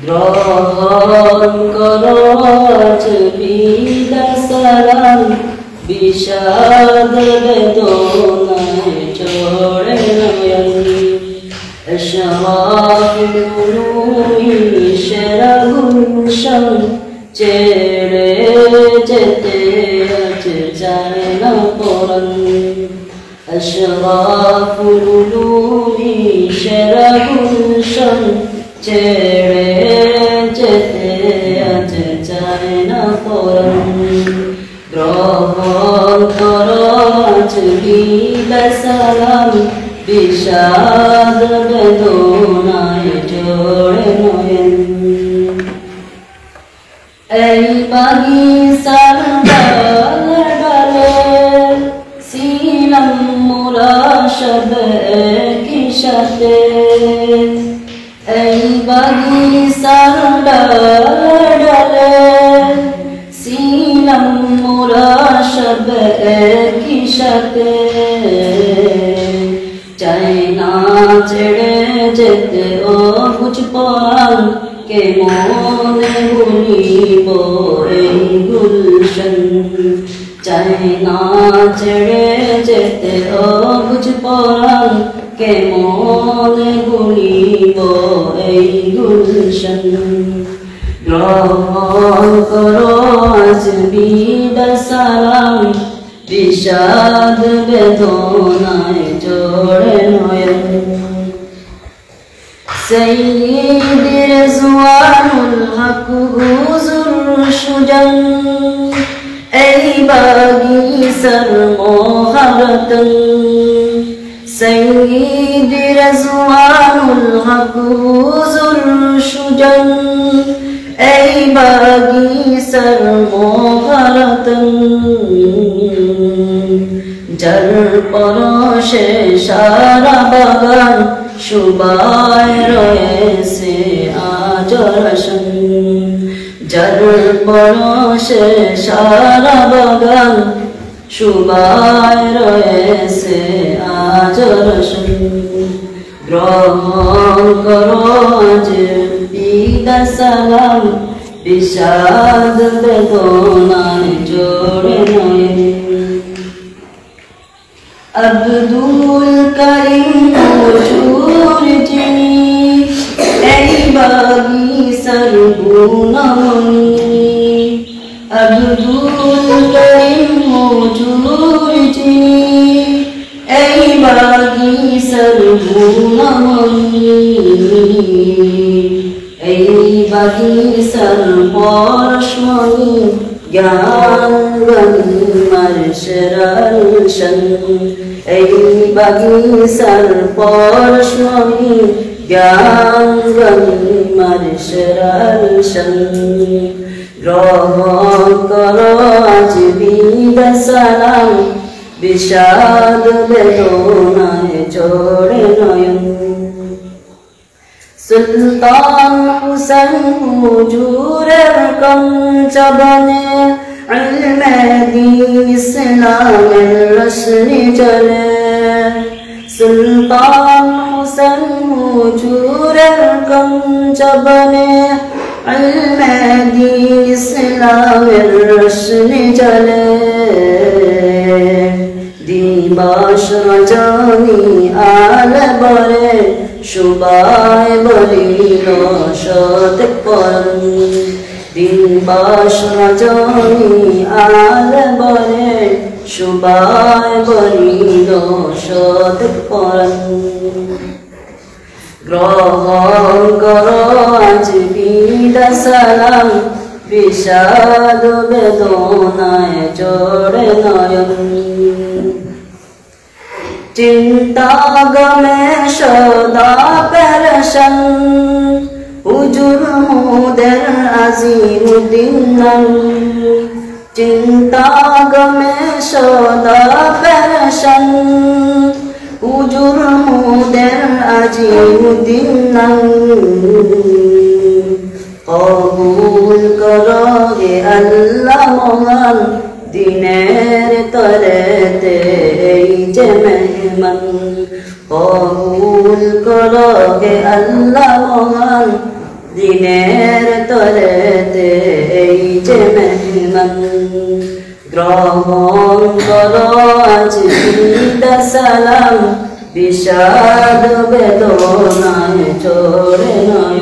গ্রহণ করো আজ বিদায় সালাম, বিষাদ বেদনায় চড়ে নয়ন। এশরাফুল উলুমি সেরা গুলশন, ছেড়ে যেতে আজ চায় না পরাণ। এশরাফুল উলুমি সেরা গুলশন, ছেড়ে যেতে আজ চায় না পরাণ। গ্রহণ করো আজ বিদায় সালাম, বিষাদ বেদনায় জোড়ে নয়ন। এই বাগিচার ডালে ডালে ছিলাম মোরা সব একই সাথে। এই বাগিচার ডালে ডালে ছিলাম মোরা সব একই সাথে। চাই না ছেড়ে যেতে ও বুঝ পরাণ, কে মনে ভুলিব এই গুলশন। চাই না ছেড়ে যেতে ও বুঝ পরাণ, কে মনে ভুলিব এই গুলশন। গ্রহণ করো আজ বিদায় সালাম, বিষাদ বেদনায় জোড়ে নয়ন। সৈয়দ রিজওয়ানুল হক হুজুর সুজন, এই বাগিচার মহারতন। সৈয়দ রিজওয়ানুল হক হুজুর সুজন, এই বাগিচার মহারতন। যার পরশে সারা বাগান শুভায় রয়েছে আজ রোশন। যার পরশে সারা বাগান শুভায় রয়েছে আজ রোশন। গ্রহণ করো আজ বিদায় সালাম, বিষাদ বেদনায় জোড়ে নয়ন। আব্দুল করিম হুজুর যিনি, এই বাগিচার গুণমণি। আব্দুল করিম হুজুর যিনি, এই বাগিচার গুণমণি। এই বাগিচার পরশমণি, জ্ঞান গনিমার সেরালশন। এই বাগিচার পরশমণি, জ্ঞান গনিমার সেরালশন। গ্রহণ করো আজ বিদায় সালাম, বিষাদ বেদনায় জোড়ে নয়ন। সুলতান হুসেন হুজুরের কঞ্চবনে, ইলমে দ্বীন ইসলামের রোশনি জ্বলে। সুলতান হুসেন হুজুরের কঞ্চবনে, ইলমে দ্বীন ইসলামের রোশনি জ্বলে। দিবস রজনী আলে বরে, শুভায় বলিল শতক পরাণ। দিবস রজনী আলে বরে, শুভায় বলিল শতক পরাণ। গ্রহণ করো আজ বিদায় সালাম, বিষাদ বেদনায় জোড়ে নয়ন। চিন্তা গমে সদা পেরেশান, হুজুর মোদের আজিমুদ্দিন। চিন্তা গমে সদা পেরেশান, হুজুর মোদের আজিমুদ্দিন। কবুল করো হে আল্লাহ মহান, দিনের তরেতে এই যে মেহমান। কবুল করো হে আল্লাহ মহান, দিনের তরেতে এই যে মেহমান গ্রহণ করো আজ ঈদ সালাম বিষাদ বেদনায় চোরে নয়